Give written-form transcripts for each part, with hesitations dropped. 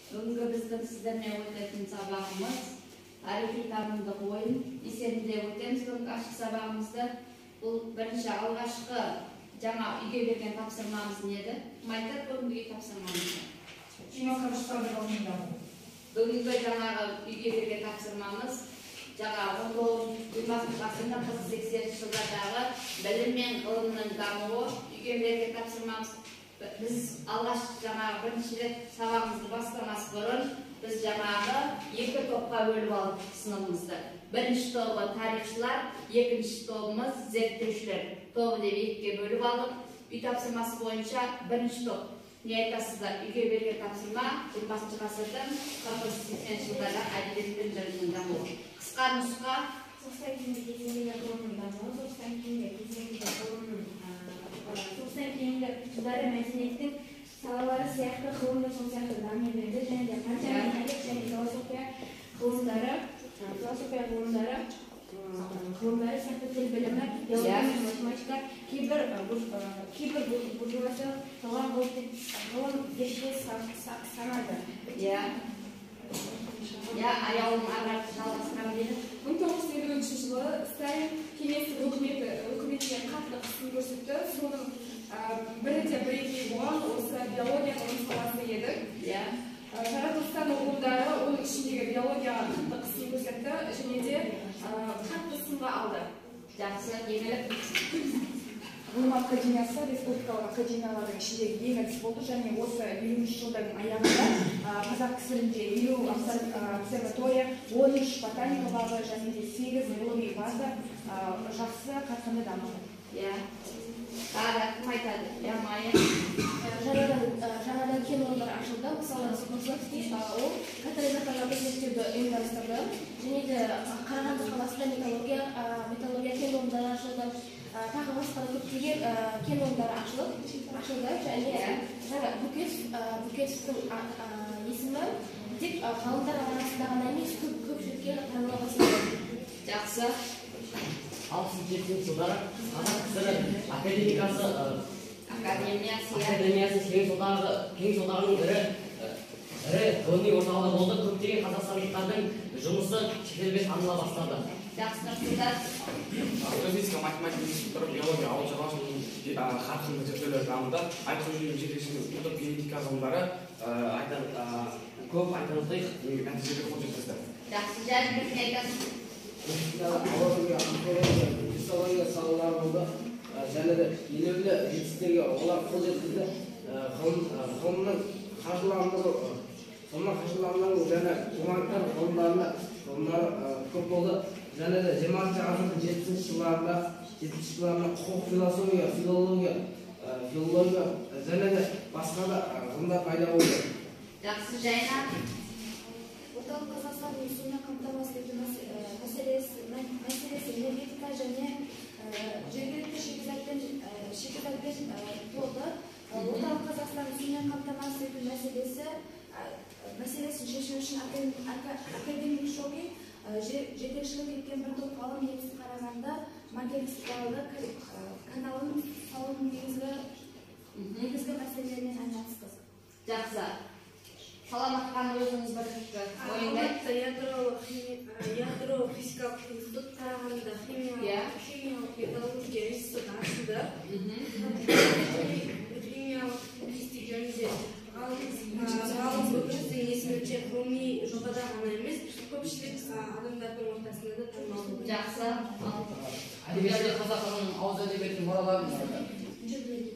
Бүгінгі біздің сіздермен өтетін сабағымыз тарихи танымдық ойын есебінде өтеміз. Бүгінгі ашық сабағымызды бұл бірінші алғашқы жаңа үйге берген тапсырмамыз не еді? Кім айтады бүгінгі тапсырмамызды? Бүгінгі жаңағы үйге берген тапсырмамыз жаңа 19 ғасырда 80 жылдардағы білім мен ғылымның дамуы үйге берген тапсырмамыз. Біз алғаш жаңағы бірінші рет сабағымызды бастамас бұрын біз жаңағы екі топқа бөліп алдық сыныбымызды. Бірінші тобы тарихшылар, екінші тобымыз зерттеушілер тобы деп екіге бөліп алдық. Үй тапсырмасы бойынша бірінші топ не айтасыздар? Үйге берген тапсырма 20 ғасырдың 40-80 жылдары әдебиеттің білімнің дамуы. Қысқа нұсқа соғыстан кейінгі ғылымның дамуы, соғыстан кейінгі жылдары мәдениеттің салалары сияқты ғылым да сол сияқты дами берді, және де қанша тарих және философия ғылымдары сияқты тіл білімі, биология мен математика кейбір буржуазиялық ғылым деште санады. Аяулым ағарды жалғастырам деді. 1953 жылы Сталин кеңестік үкіметіне қатты қысым көрсетті. Соның бірінде бірегей болған осы биология ғылым саласы еді. Жаратылыстану ғылымдары оның ішіндегі биологияға қатты қысым көрсетті және де қатты сынға алды. Жақсы, еңілік. Ғылым академиясы республикалық академиялардың ішіндегі ең ірі болды және осы 50 жылдың аяғында қазақ кср-інде 50 обсерватория, 13 ботаника бағы және де 8 ғылыми база жақсы қарқынды дамыды. Тағы кім айтады? Майя. Жаңадан кен орындары ашылды. Мысалы, Скотландский ол катализаторларды зерттеуді ұйымдастырды. Және де Қарағанды қаласында металлургия кен орындары ашылды. Тағы басқа көптеген кен орындары ашылды. Және жаңа Букетовтың есімі тек ғалымдар арасында ғана емес, көпшілікке таныла бастады. Жақсы. Ал сіз 70 жылдары қазақ кср академиясы кеңес одағының ірі ғылыми орталығы болды. Көптеген қазақстандықтардың жұмысы шетелге таныла бастады. Жақсылар. Физика, математика, биология, ауыл шаруашылығы қарқынды зерттеулер дамыды. Айтқы жүйенің жетекшілігі ұлттық генетика ғылымдары көп айтарлық нәтижеге қол жеткізді. Жақсы, жәнібек не айтасыз? Физиология салалары болды, және де елеулі жетістіктерге олар қол жеткізді. Ғылымның қаржыландыру және гуманитар ғылымдары көп болды. Және де 20 ғасырдың 70 жылдарында құқық, философия, филология және де басқа да ғылымдар пайда болды. Жақсы, Жайна. Орталық Қазақстанның сумен қамтамасыз ету мәселесі энергетика және жергілікті шикізатпен толды. Орталық Қазақстанның сумен қамтамасыз ету мәселесін шешу үшін академик Шоги жетекшілік еткен бір топ ғалым негізін қарағанда Магеллан каналының салуының негізгі мәселелерімен айналысты. Жақсы. Саламатқан өзіңіз бірінші ойыңдай? Ядро физикалық институт Қарағандыда химиялық металлургия институты ашылды. Химиялық логистика жөнінде ғалым көпшіліктің есімінше ғылыми жобада ғана емес, көпшілік адамдардың ортасында да танымал болды. Жақсы. Әдебиетте қазақ халқының ауыз әдебиетінің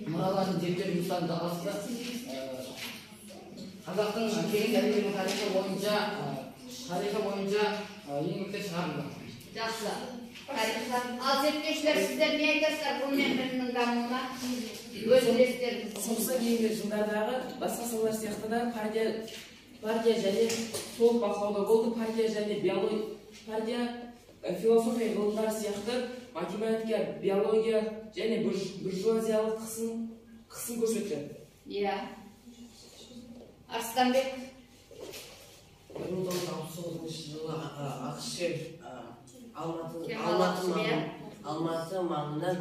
мұраларын зерттеу жұмыстарын жалғасты. Қазақтың кеңес әдебиетінің тарихы бойынша еңбектер шығарылды. Жақсы. Ал зерттеушілер сіздер не айтасыздар ғылым мен білімнің дамуына? Өз үлестеріңіз. Соғыстан кейінгі жылдардағы басқа салалар сияқты да партия және толық бақылауда болды. Партия және философия ғылымдары сияқты математика, биология және буржуазиялық қысым көрсетті. Арыстанбек. 1969 жылы ақш Алматы маңынан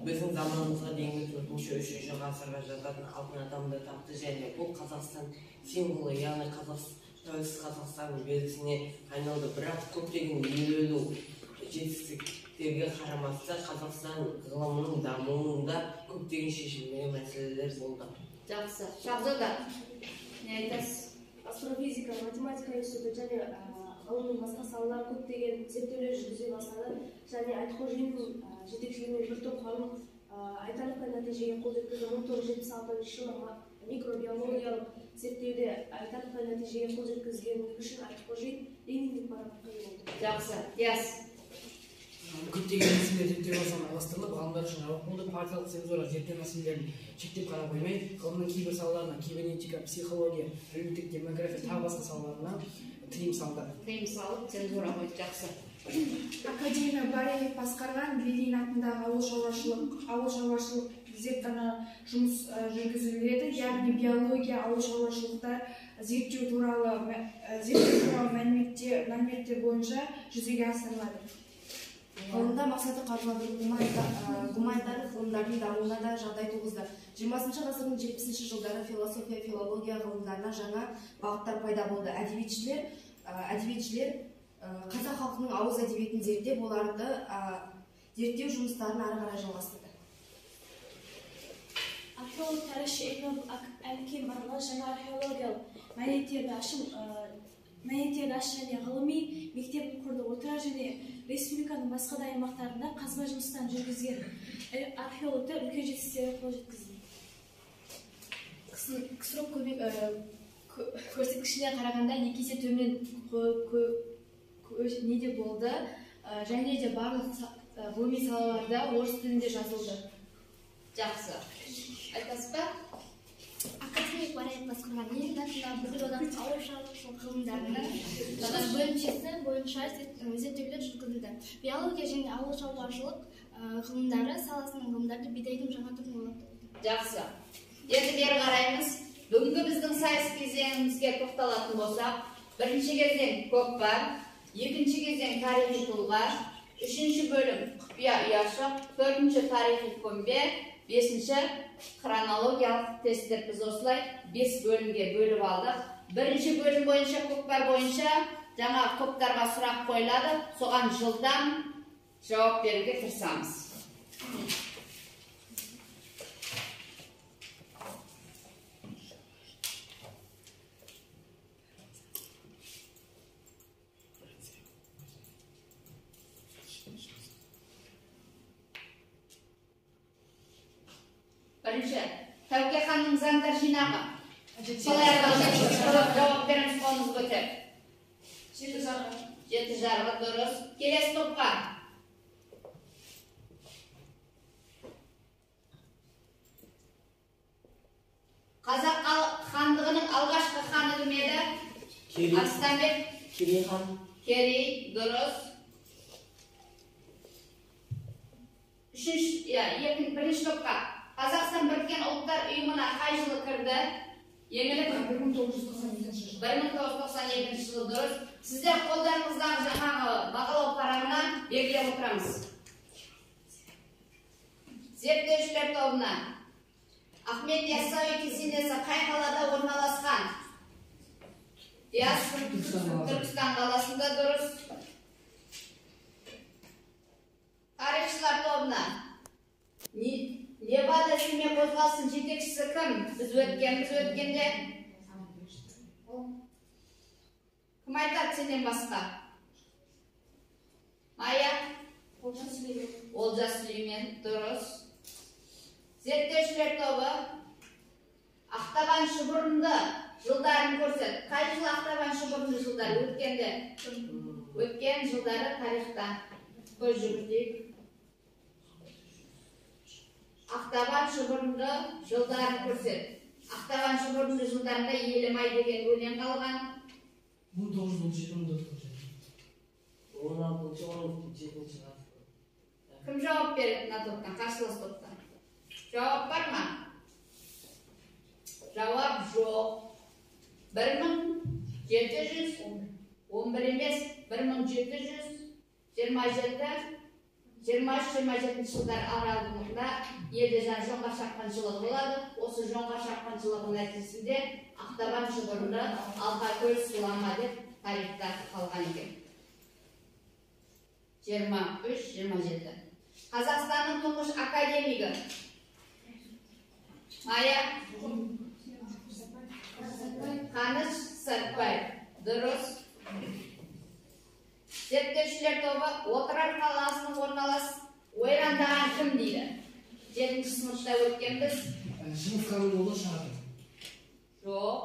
біздің заманымызға дейінгі 4-3 ғасырға жататын алтын адамды тапты және бұл Қазақстан символы, яғни тәуелсіз Қазақстанның белгісіне айналды. Бірақ көптеген елеулі жетістіктерге қарамастан Қазақстан ғылымының дамуында көптеген шешілмеген мәселелер болды. Жақсы. Шахзода, не айтасыз? Астрофизика, математика институты және ғылымның басқа салалары көптеген зерттеулер жүргізе бастады. Және Айтқожиннің жетекшілігімен бір топ ғалым айтарлықтай нәтижеге қол жеткізді. 1976 жылы микробиологиялық зерттеуде айтарлықтай нәтижеге қол жеткізгені үшін Айтқожин Лениндік марапатқа ие болды. Жақсы. Яс. Көптеген мәселелер зерттеу барысында айластырылып, ғалымдар үшін жауап болды. Партиялық цензура зерттеу мәселелерін шектеп қана қоймай, ғылымның кейбір салаларына, кибернетика, психология, әлеуметтік демография, тағы басқа салаларына тыйым салды. Тыйым салып, цензура қойды. Жақсы. Академия Бареев басқарған Ленин атындағы ауыл шаруашылық зертхана жұмыс жүргізіледі. Яғни биология, ауыл шаруашылықта зерттеу туралы мәліметтер бойынша жүзеге асырылады. Ғылымда мақсаты қаржыландыру гуманитарлық ғылымдардың дамуына да жағдай туғызды. 20 ғасырдың 70 жылдары философия, филология ғылымдарына жаңа бағыттар пайда болды. Әдебиетшілер қазақ халқының ауыз әдебиетін зерттеп, оларды зерттеу жұмыстарын ары қарай жалғастырды. Археолог тарихшы Әлкем Марғал жаңа археологиялық мәліметтерді ашты және ғылыми мектеп құрды. Отырар және республиканың басқа да аймақтарында қазба жұмыстарын жүргізген археологтар үлкен жетістіктерге қол жеткізді. КСРО көрсеткішіне қарағанда 2 есе төмен неде болды, және де барлық ғылыми салаларда орыс тілінде жазылды. Жақсы. Айтасыз ба? Академик Бараев басқарған Ленин атындағы бүкілодақтық ауыл шаруашылық ғылымдарының бөлімшесі бойынша зерттеулер жүргізілді. Биология және ауыл шаруашылық ғылымдары саласының ғылымдары бидайдың жаңа түрін ойлап тапты. Жақсы. Енді бері қараймыз. Бүгінгі біздің сайыс кезеңімізге тоқталатын болсақ, бірінші кезең көкпар, екінші кезең тарихи тұлға, үшінші бөлім құпия ұяшық, төртінші тарихи көмбе, бесінші хронологиялық тесттер. Біз осылай 5 бөлімге бөліп алдық. Бірінші бөлім бойынша, көкпар бойынша жаңа топтарға сұрақ қойылады. Соған жылдам жауап беруге тырысамыз. Бірінші, Тәуке ханның заңдар жинағы. Жауап беріңіз, қолыңыз көтеріп. 7 жарғы. 7 жарғы, дұрыс. Келесі топқа. Қазақ хандығының алғашқы ханы кім еді? Арыстанбек. Керей хан. Керей, дұрыс. Бірінші топқа. Қазақстан біріккен ұлттар ұйымына қай жылы кірді? Еңілік 1992 жылы, дұрыс. Сіздер қолдарыңыздағы жаңағы бағалау парағына белгілеп отырамыз. Зерттеушілер тобына. Ахмет Яссауи кесенесі қай қалада орналасқан? Түркістан қаласында, дұрыс. Тарихшылар тобына. Левада Семей қозғалысының жетекшісі кім? Біз өткенде. Кім айтады сенен басқа? Майя? Олжас Сүлеймен, дұрыс. Зерттеушілер тобы. Ақтабан шұбырынды жылдарын көрсет. Қай жыл Ақтабан шұбырынды жылдары? Өткенде. Өткен жылдары тарихта. Көз жүгіртейік. Ақтабан шұбырынды жылдарын көрсет. Ақтабан шұбырынды жылдарында Елімай деген өлең қалған. 1917 Кім жауап береді мына топтан, қарсылас топтан? Жауап бар ма? Жауап жоқ. 1711 емес, 1727 23-27 жылдар аралығында елде жоңға шаққан жылы болады. Осы жоңға шаққан жылының нәтижесінде Ақтабан шұбырында Алқакөл сулама деп тарихта қалған екен. 23-27. Қазақстанның тұңғыш академигі Майя Қаныш Сәтбаев. Дұрыс. Зерттеушілер тобы Отырар қаласының ойрандаған кім дейді? 7-ші сыныпта өткенбіз. Шыңғыс хан ұлы Шағыр. Жоқ.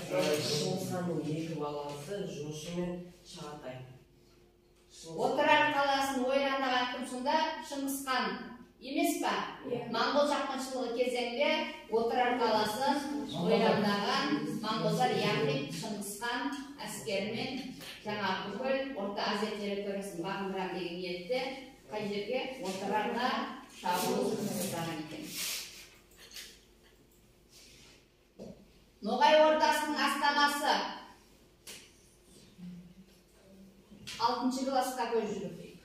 Шыңғыс ханның екі баласы Жошы мен Шағатай. Отырар қаласын ойрандаған кім сонда? Шыңғыс хан емес па? Моңғол шапқыншылығы кезеңде Отырар қаласын ойрандаған моңғолдар, яғни Шыңғыс хан әскерімен жаңа бүкіл Орта Азия территориясын бағындырам деген ниетте қай жерге Отырарға шабуыл жасаған екен. Ноғай ордасының астанасы 6-ші классқа көз жүгіртейік.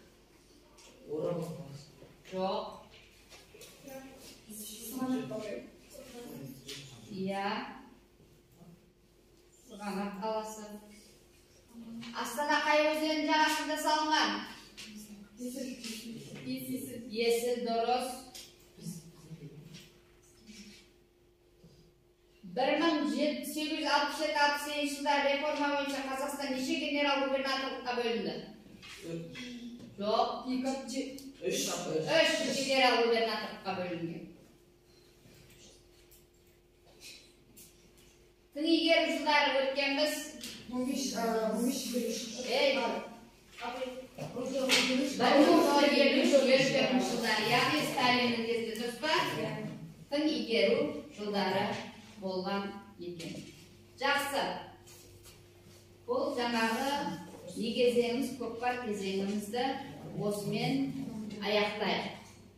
Жоқ. Иә. Сығанақ қаласы. Астана қай өзенінің жағасында салынған? Есіл. Дұрыс. 1867-68 жылдар реформа бойынша Қазақстан неше генерал-губернаторлыққа бөлінді? Жоқ. 3 генерал-губернаторлыққа бөлінген. Тың игеру жылдары өткенбіз. 1953 жылдары, яғни Сталиннің кезінде, дұрыс па? Тың игеру жылдары болған екен. Жақсы. Бұл жаңағы не кезеңіміз, көкпар кезеңімізді осымен аяқтайық.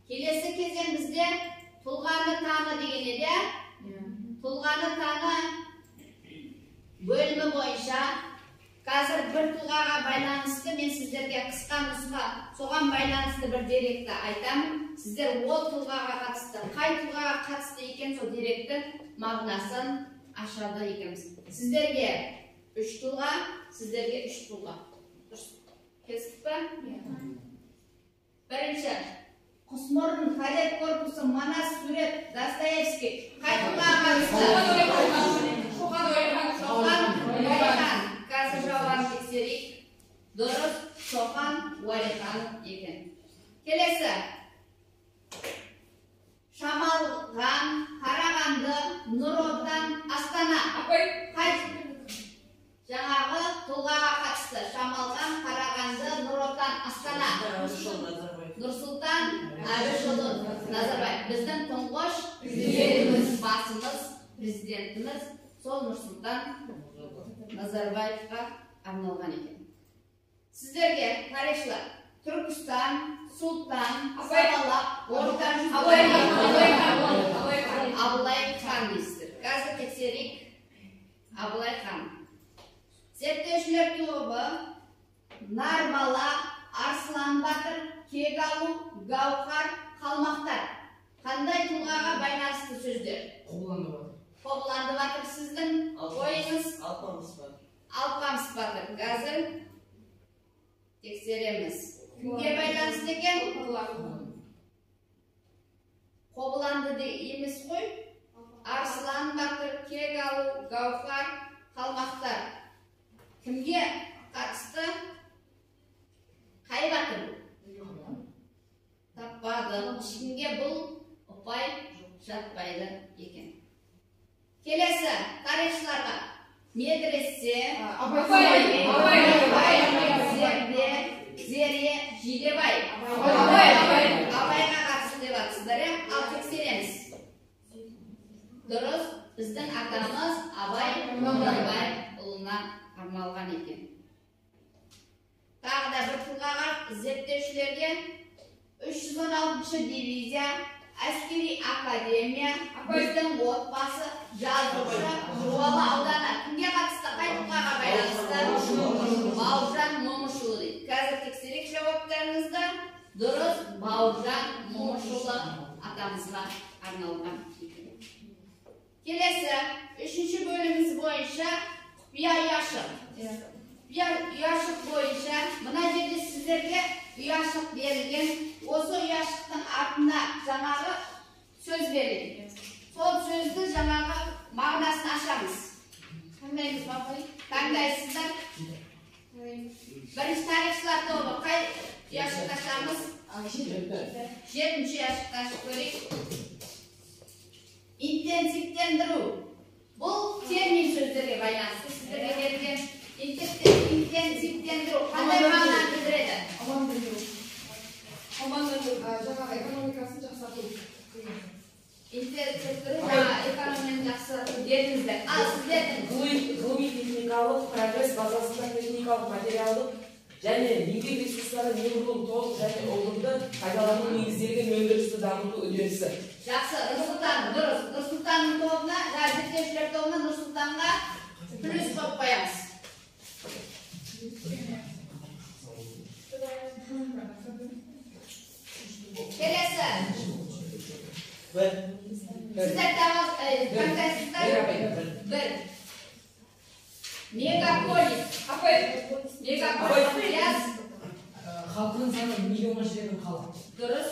Келесі кезеңімізде тұлғаны таны деген еді. Тұлғаны таны бөлімі бойынша қазір бір тұлғаға байланысты мен сіздерге қысқа нұсқа соған байланысты бір деректі айтамын. Сіздер ол тұлғаға қатысты, қай тұлғаға қатысты екен сол деректің мағынасын ашады екенбіз. Сіздерге 3 тұлға, сіздерге 3 тұлға. Келістік па? Бірінші, Құсмұрын, кадет корпусы, Манас, Сурет, Достоевский. Қай тұлғаға қатысты? Шоқан Уәлихан. Қазір жауабын тексерейік. Дұрыс, Шоқан Уәлиханов екен. Келесі. Шамалған, Қарағанды, Нұр Отан, Астана. Жаңағы тұлғаға қатысты. Шамалған, Қарағанды, Нұр Отан, Астана. Нұрсұлтан Әбішұлы Назарбаев. Біздің тұңғыш президентіміз, басымыз, президентіміз сол Нұрсұлтан Назарбаевқа арналған екен. Сіздерге тарихшылар Түркістан, Сұлтан, Сабалақ, Ортан, Абылай хан дейсіздер. Қазір тексерейік. Абылай хан. Зерттеушілер тобы Нармала, Арслан Батыр, Кегалу, Гаухар, Қалмақтар. Қандай тұлғаға байланысты сөздер? Қобыланды Батыр. Қобыланды Батыр сіздің ойыңыз? Алпамыс Батыр. Алпамыс Батыр. Қазір тексереміз. Кімге байланысты екен? Қобыланды емес қой. Арслан Батыр, Кегалу, Гаухар, Қалмақтар. Кімге қатысты? Қай батыр? Таппады. Ішінде бұл ұпай жатпайды екен. Келесі тарихшыларға медресе, Зере, Жидебай. Абайға қатысты деп атсыздар, ал тексереміз. Дұрыс, біздің атамыз Абай ұлына арналған екен. Тағы да бір тұлғаға зерттеушілерге 316 дивизия әскери академия, біздің отбасы, жазушы, Жуалы ауданы. Кімге қатысты? Қай тұлғаға байланысты? Бауыржан Момышұлы дейді. Қазір тексерек жауаптарыңызды. Дұрыс, Бауыржан Момышұлы атамызға арналған. Келесі, үшінші бөліміміз бойынша құпия ұяшық. Құпия ұяшық бойынша мына жерде сіздерге ұяшық берілген. Осы ұяшықтың артында жаңағы сөз берілген. Сол сөзді жаңағы мағынасын ашамыз. Таңдаймыз ба қой? Таңдайсыздар. Бірінші тарихшылар тобы қай ұяшықты ашамыз? 7-ші ұяшықты ашып көрейік. Интенсивтендіру. Бұл термин сөздерге байланысты сіздерге берілген. Интенсивтендіру қандай мағынаны білдіреді? жаңағы экономикасын жақсарту. Интенсивтендіру жаңағы экономиканы жақсарту дедіңіздер. Ал сіздердің ғылыми-техникалық прогресс базасында техникалық материалдық және еңбек ресурстары неғұрлым толық және ұғымды пайдалану негізделген өндірісті дамыту үдерісі. Жақсы, Нұрсұлтан, дұрыс. Нұрсұлтанның тобына, зерттеушілер тобына Нұрсұлтанға плюс қойып қоямыз. Келесі. Сіздер таңдайсыздар? Бір. Мегаполис. Мегаполис яз. Халқының саны миллионға жететін қала. Дұрыс.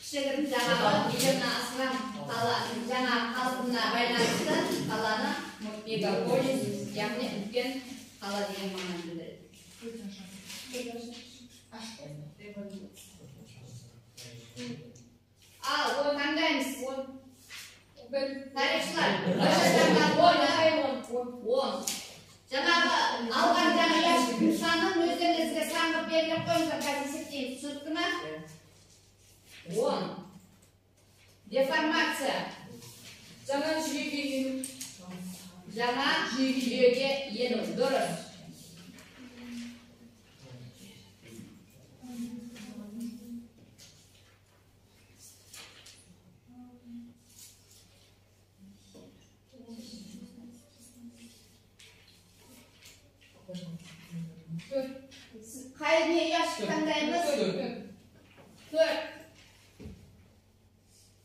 Кішігірім жаңағы миллионнан асқан қала, жаңа халқына байланысты қаланы мегаполис, яғни үлкен қала деген мағынаны білдіреді. Ал, оны таңдаймыз. Тарихшылар. Жаңағы алған жаңа яшықтың санын өздеріңізге саңғып беріліп қойыңыздар, қазір есептейміз. Түсінікті ме? 10. Деформация. Жаңа жүйеге ену. Жаңа жүйеге ену. Дұрыс. Қай не яшық таңдаймыз? 4.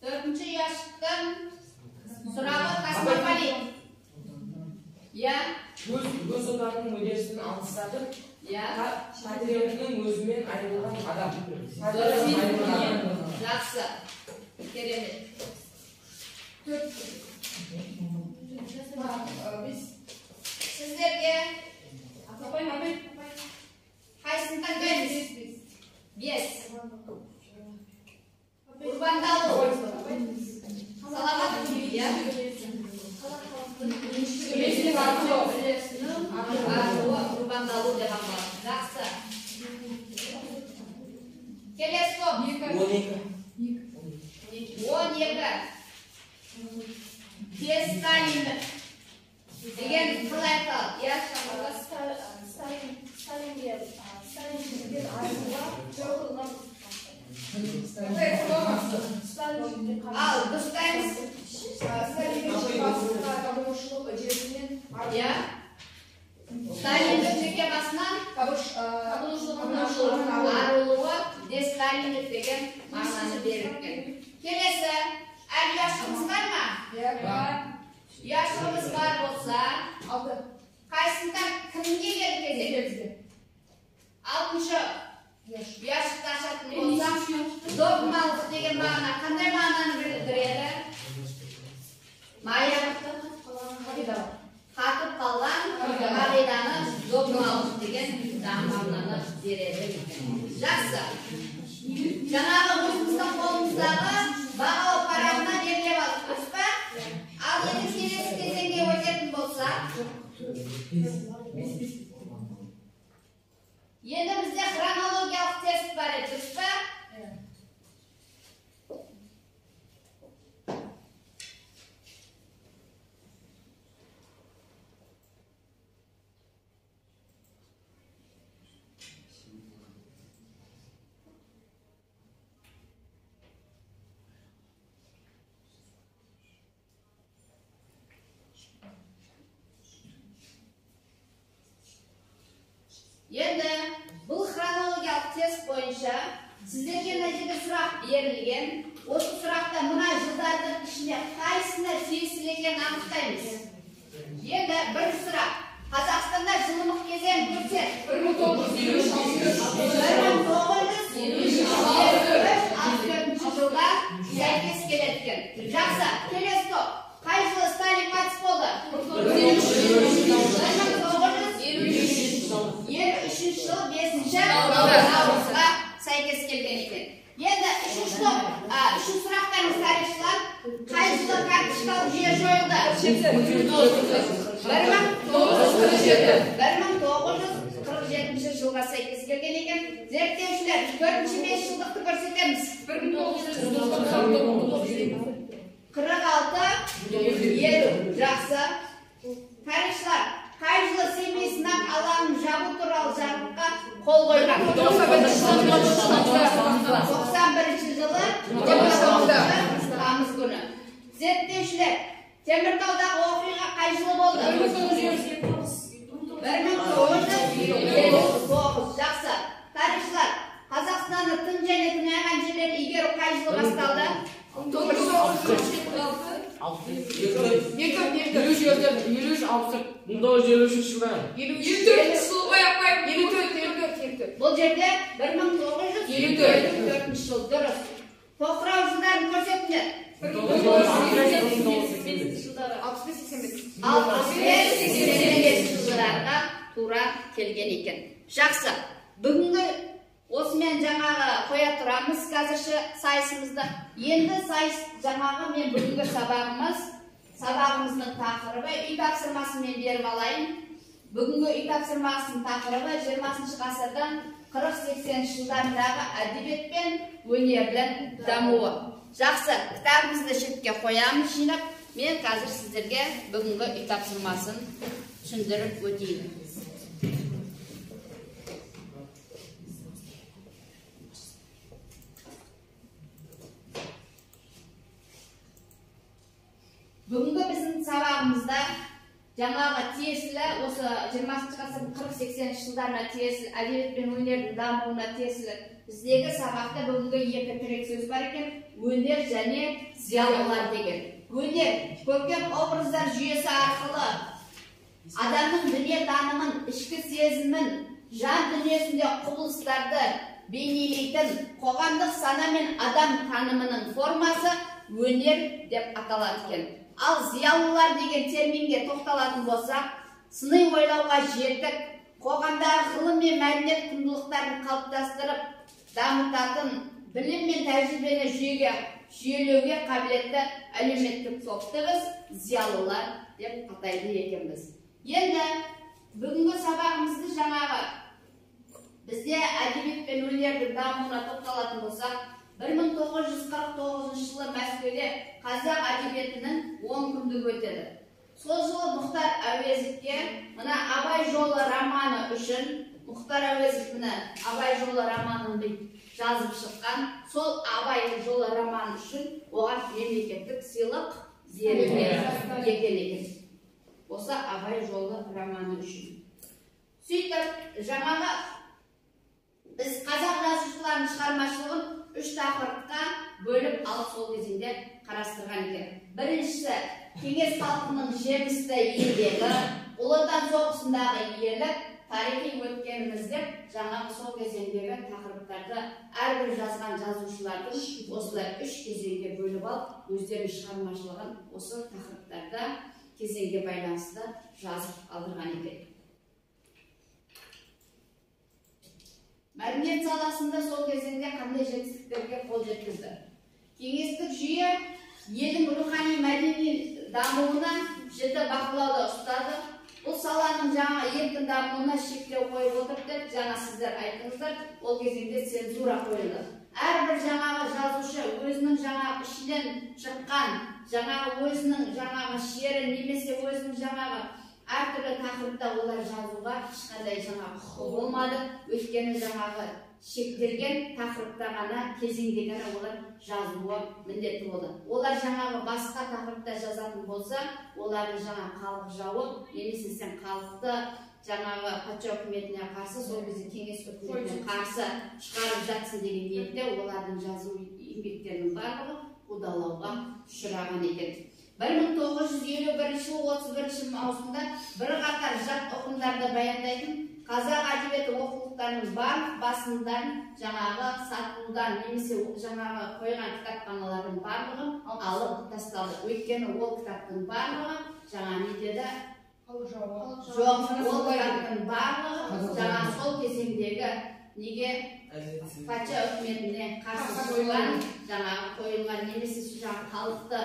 4-ші яшықтың сұрағы Қасмағали. Я? Өз отанының мүддесін алыстатып, патриотының өзімен айырылған адам. Жақсы. Керемет. Сіздерге қайсын таңдаймыз? 5. Урбандалу. Саламат ya. Урбандалу деп аталады. Жақсы. Келесі топ. 12. Сталин деген қалай аталады? Я Сталинден айыруға жоғырылған. Ал, дұрыстаймыз. Сталиндік жеке басынан арылуы десталиндік деген мағынаны берілген. Келесі, әр ұяшығымыз бар ма? Ұяшығымыз бар болса, қайсында кімге келіп 6-шы ұяшықты ашатын болса, догмалық деген мағына қандай мағынаны білдіреді? Қатып қалған қағиданы догмалық деген мағынаны береді. Жақсы. Жаңағы өзіміздің қолымыздағы бағалы парағына белгілеп алдық, дұрыс па? Ал енді келесі кезеңге өтетін болса, енді бізде хронологиялық тест бар еді, дұрыс па? бойынша сіздерге мына жерде сұрақ берілген. Осы сұрақта мына жылдардың ішінде қайсына тиесілі екенін анықтаймыз. Енді бір сұрақ. Қазақстанда жылымық кезең көрсет. 1923-64 жылға сәйкес келеді. Жақсы, келесі топ. Қай жылы Сталин қайтыс болды? 1953 жыл 5 наурызға сәйкес келген екен. Енді үшінші сұрақтарымыз тарихшылар. Қай жылы карточкалық жүйе жойылды? 1947 жылға сәйкес келген екен. Зерттеушілер 4-5 жылдықты көрсетеміз. 46-50. Жақсы. Тарихшылар, қай жылы Семей сынақ алаңын жабу туралы жарлыққа қол қойған? 91 жылы тамыз күні. Зерттеушілер, Теміртаудағы оқиға қай жылы болды? 1959. Жақсы. Тарихшылар, Қазақстанды тың және тыңайған жерлерді игеру қай жылы басталды? 1953 Бұл жерде 1954 жыл. Дұрыс. Тоқырау жылдарын көрсетіңдер. 65-85 жылдарға тура келген екен. Жақсы. Бүгінгі осымен жаңағы қоя тұрамыз қазірші сайысымызды. Енді сайыс жаңағы мен бүгінгі сабағымыздың тақырыбы үй тапсырмасын мен беріп алайын. Бүгінгі үй тапсырмасының тақырыбы 20 ғасырдан 40-80 жылдарындағы әдебиет пен өнердің дамуы. Жақсы, кітабымызды шетке қоямыз жинап. Мен қазір сіздерге бүгінгі үй тапсырмасын түсіндіріп өтейін. Бүгінгі біздің сабағымызда жаңағы тиесілі, осы 20 ғасырдың 40-80 жылдарына тиесілі, әдебиет пен өнердің дамуына тиесілі біздегі сабақта бүгінгі екі тірек сөз бар екен, өнер және зиялылар деген. Өнер, көркем образдар жүйесі арқылы адамның дүние танымын, ішкі сезімін, жан дүниесінде құбылыстарды бейнелейтін қоғамдық сана мен адам танымының формасы өнер деп аталады екен. Ал зиялылар деген терминге тоқталатын болсақ, сыни ойлауға жетік, қоғамдағы ғылым мен мәдениет құндылықтарын қалыптастырып, дамытатын, білім мен тәжірибені жүйелеуге қабілетті әлеуметтік топты біз зиялылар деп атайды екенбіз. Енді бүгінгі сабағымызды жаңағы бізде әдебиет пен өнердің дамуына тоқталатын болсақ, 1949 жылы Мәскеуде қазақ әдебиетінің 10 күндік өтеді. Сол жылы Мұхтар Әуезовке мына Абай жолы романы үшін, Мұхтар Әуезов мына Абай жолы романын жазып шыққан, сол Абай жолы романы үшін оған мемлекеттік сыйлық берілген екен. Осы Абай жолы романы үшін. Сөйтіп, жаңағы біз қазақ жазушыларының шығармашылығын 3 тақырыпқа бөліп алып сол кезінде қарастырған екен. Біріншісі, кеңес халқының жемісті еңбегі, ұлы отан соғысындағы ерлік, тарихи өткеніміз деп жаңағы сол кезеңдегі тақырыптарды әрбір жазған жазушылардың осылай 3 кезеңге бөліп алып, өздерінің шығармашылығын осы тақырыптарда кезеңге байланысты жазып алдырған екен. Мәдениет саласында сол кезеңде қандай жетістіктерге қол жеткізді? Кеңестік жүйе елдің рухани мәдени дамуына жіті бақылауда ұстады. Бұл саланың жаңа еркін дамуына шектеу қойып отырып деп жаңа сіздер айттыңыздар, ол кезеңде цензура қойылды. Әрбір жаңағы жазушы өзінің жаңағы ішінен шыққан, жаңағы өзінің жаңағы шерін немесе өзінің жаңағы әртүрлі тақырыпта олар жазуға ешқандай жаңағы құқы болмады. Өйткені жаңағы шектелген тақырыпта ғана кезеңде ғана олар жазуы міндетті болды. Олар жаңағы басқа тақырыпта жазатын болса, олардың жаңа халық жауы, немесе сен халықты жаңағы патша үкіметіне қарсы, сол кезде кеңес үкіметіне қарсы шығарып жатсын деген ниетте олардың жазу еңбектерінің барлығы қудалауға ұшыраған екен. 1951 жылы 31 маусымда бірқатар жат ұғымдарды баяндайтын қазақ әдебиеті оқулықтарының барлық басындарын жаңағы сатылудан немесе жаңағы қойған кітапханалардың барлығы алып тасталды. Өйткені ол кітаптың барлығы жаңа не деді? Жоқ, ол кітаптың барлығы жаңа сол кезеңдегі неге патша үкіметіне қарсы қойылған жаңағы қойылған немесе жаңағы халықты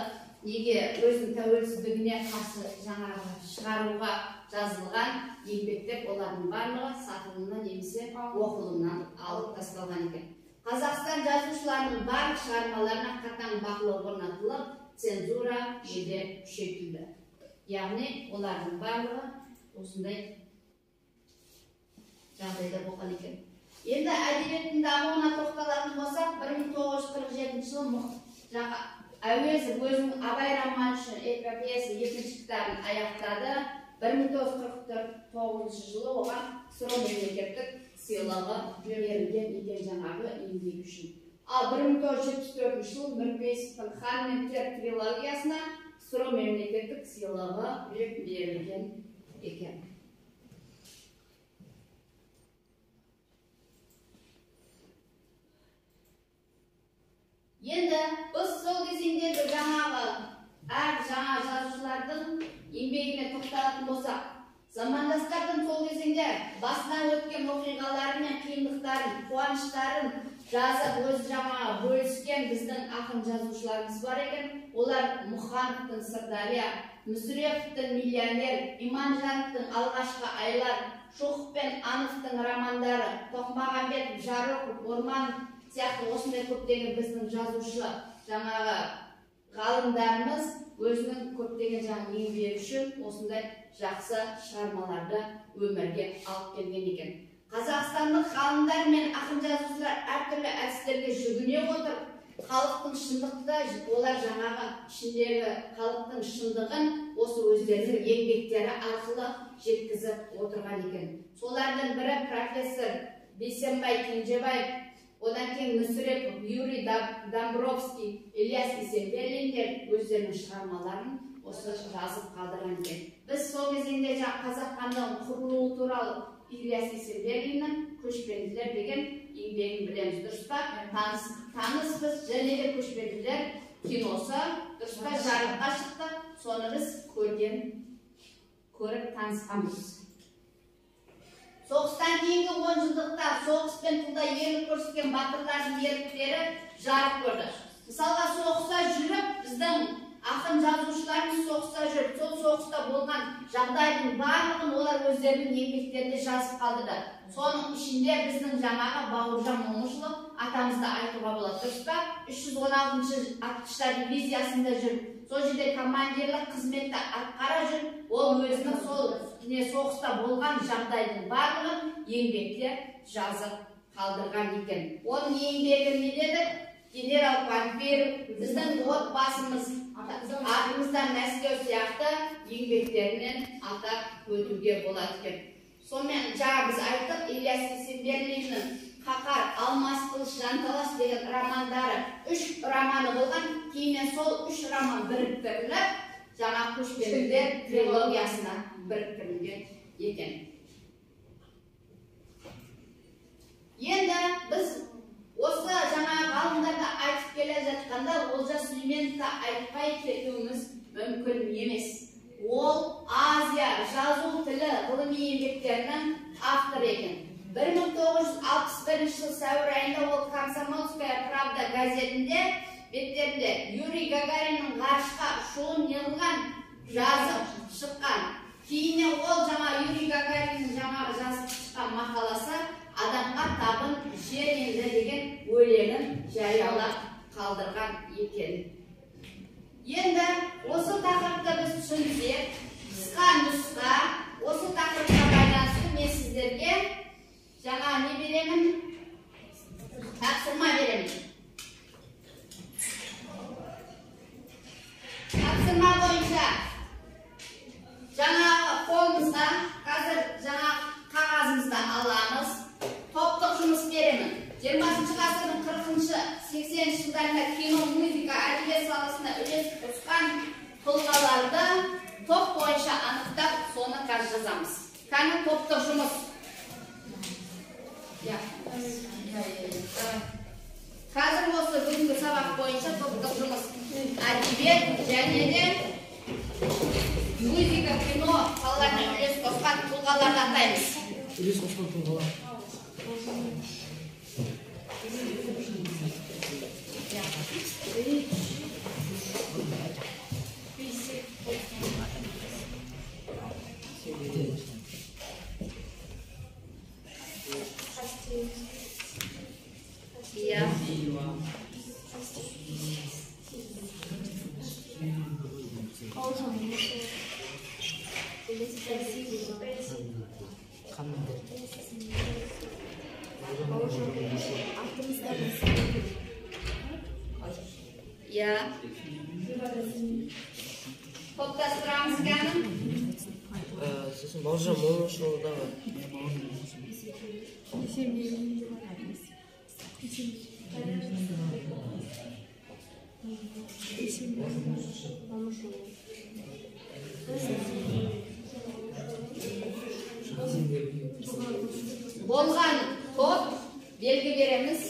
неге өзінің тәуелсіздігіне қарсы жаңағы шығаруға жазылған еңбектер олардың барлығы сатылымнан немесе оқылымнан алып тасталған екен. Қазақстан жазушыларының барлық шығармаларына қатаң бақылау орнатылып, цензура жеде күшейтілді. Яғни олардың барлығы осындай жағдайда болған екен. Енді әдебиеттің дамуына тоқталатын болсақ, 1947 жылы Әуезов өзінің Абай романы үшін эпопеясы екінші кітабын аяқтады. 1949 жылы оған КСРО мемлекеттік сыйлығы берілген екен жаңағы еңбегі үшін. Ал 1974 жылы Нұрпейісовтың Хан мен Пер трилогиясына КСРО мемлекеттік сыйлығы берілген екен. Енді біз сол кезеңдегі жаңағы жаңа жазушылардың еңбегіне тоқталатын болсақ, замандастардың сол кезеңде басынан өткен оқиғалары мен қиындықтарын, қуаныштарын жазып, өз жаңағы бөліскен біздің ақын жазушыларымыз бар екен. Олар Мұхановтың Сырдария, Мүсіреповтің Миллионер, Иманжановтың Алғашқы айлар, Шухов пен Ановтың романдары, Тоқмағамбетов, Жароков, Орманов сияқты осындай көптеген біздің жазушы жаңағы ғалымдарымыз өзінің көптеген жаңағы еңбегі үшін осындай жақсы шығармаларды өмірге алып келген екен. Қазақстандық ғалымдар мен ақын жазушылар әртүрлі әдістерге жүгіне отырып, халықтың шындықты, олар жаңағы ішіндегі халықтың шындығын осы өздерінің еңбектері арқылы жеткізіп отырған екен. Солардың бірі профессор Бейсенбай Кенжебаев, одан кейін Мүсірепов, Юрий Домбровский, Ильяс Есенберлиндер өздерінің шығармаларын осы жазып қалдырған екен. Біз сол кезеңде қазақ хандығының құрылуы туралы Ильяс Есенберлиннің Көшпенділер деген еңбегін білеміз, дұрыс па? Таныспыз, және де Көшпенділер киносы, дұрыс па? Жарыққа шықты, соны біз көріп танысқанбыз. Соғыстан кейінгі 10 жылдықта соғыс пен тылда ерлік көрсеткен батырлардың ерліктері жарық көрді. Мысалға, соғыста жүріп, біздің ақын жазушыларымыз соғыста жүріп, сол соғыста болған жағдайдың барлығын олар өздерінің еңбектерінде жазып қалдырды. Соның ішінде біздің жаңағы Бауыржан Момышұлы атамызды айтуға болады, дұрыс па? 316-шы атқыштар дивизиясында жүріп, сол жерде командирлік қызметті атқара жүріп, ол өзінің сол соғыста болған жағдайдың барлығын еңбекте жазып қалдырған екен. Оның еңбегі не деді? Генерал Панферов, біздің отбасымыз, атымыздан Мәскеу сияқты еңбектерінен атап өтуге болады екен. Сонымен жаңа біз айттық, Ильяс Есенберлиннің Қақар, Алмас қылыш, Жанталас деген романдары 3 романы болған. Кейіннен сол 3 роман біріктіріліп, жаңа Көшпенділер трилогиясына біріктірілген екен. Енді біз осы жаңа ғалымдарды айтып келе жатқанда Олжас Сүлейменовті айтпай кетуіміз мүмкін емес. Ол Азия жазу тілі ғылыми еңбектерінің авторы екен. 1961 жыл сәуір айында ол Комсомольская правда газетінде беттерінде Юрий Гагариннің ғарышқа ұшуын неғылған жазып шыққан. Кейіннен ол жаңа Юрий Гагариннің жаңа жазып шыққан мақаласы адамға табын жер енді деген өлеңін жариялап қалдырған екен. Енді осы тақырыпты біз түсінсек, қысқа нұсқа осы тақырыпқа байланысты мен сіздерге жаңа не беремін? Тапсырма беремін. Тапсырма бойынша жаңағы қолымызға қазір жаңа тұлғаларды топ бойынша анықтап, соны қазір жазамыз. Кәні топтық жұмыс. Қазір осы бүгінгі сабақ бойынша топтық жұмыс. Әдебиет және де музыка, кино салаларына үлес қосқан тұлғаларды атаймыз. Үлес қосқан тұлғалар. Топтастырамыз кәнім? Сосын Бауыржан Момышұлы да бар. Болған топ белгі береміз.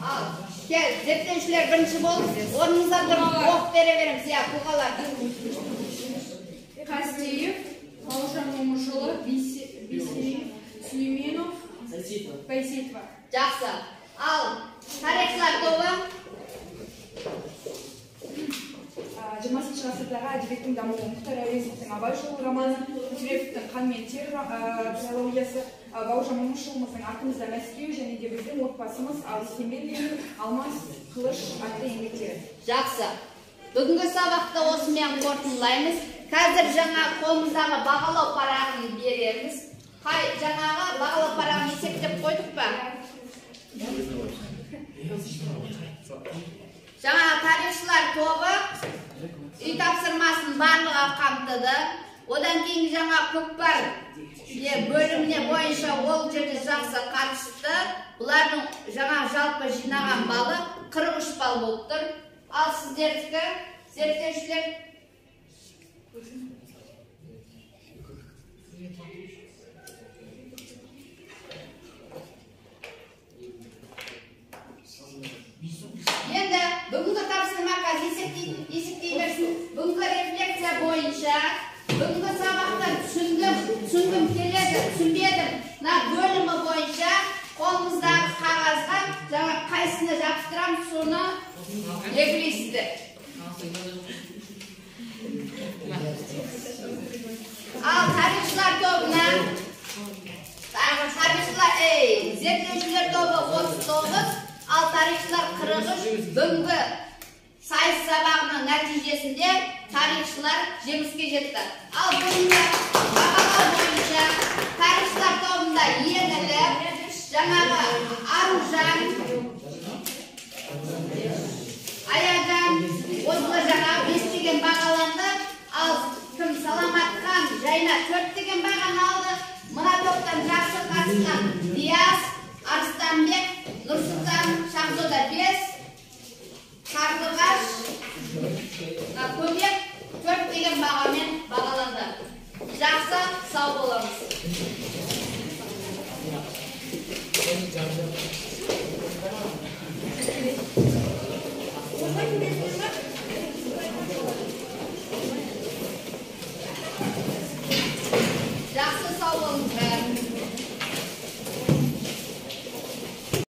Ал, кел, зерттеушілер бірінші болып, орныңызға тұрып оқ бере береміз, тұлғаларды. Қастеев, Бауыржан Момышұлы, Бейсеев, Сүлейменов, Байсейітова. Жақсы. Ал, тарихшылар тобы. 20 ғасырдағы әдебиеттің дамуы Мұхтар Әуезовтің Абай жолы романы, Мүсіреповтің Қан мен тер трилогиясы, Бауыржан Момышұлымыздың Артымызда Мәскеу және де біздің отбасымыз Алыстемелден Алмас Қылыш атты еңбектері. Жақсы. Бүгінгі сабақты осымен қорытындылаймыз. Қазір жаңа қолымыздағы бағалау парағын береміз. Қай жаңағы бағалау парағын есептеп қойдық па? Жаңа тарихшылар тобы үй тапсырмасын барлығы қамтыды. Одан кейін жаңа көкпар бөліміне бойынша ол жерде жақсы қатысты. Бұлардың жаңа жалпы жинаған балы 43 бал болып тұр. Ал сіздердікі, зерттеушілер? Енді бүгінгі тапсырма қазір есептей берсін. Бүгінгі рефлексия бойынша бүгінгі сабақта түсінгім келеді, түсінбедім. Бөлімі бойынша қолымыздағы қағазға жаңа қайсыны жабыстырамыз, соны белгілейсіздер. Ал тарихшылар тобына зерттеушілер тобы 39, ал тарихшылар 43. Бүгінгі сайыс сабағының нәтижесінде тарихшылар жеңіске жетті. Ал бүгінгі бағалау бойынша тарихшылар тобында еңіліп, жаңағы Аружан, Аяжан, осылар жаңа 5 деген бағаланды. Ал кім Саламатхан Жайна 4 деген бағаны алды. Мына топтан жақсы қатысқан Диас, Арыстанбек, Нұрсұлтан, Шахзода 5, Қарлығаш, Көмек 4 деген бағамен бағаланды. Жақсы, сау боламыз.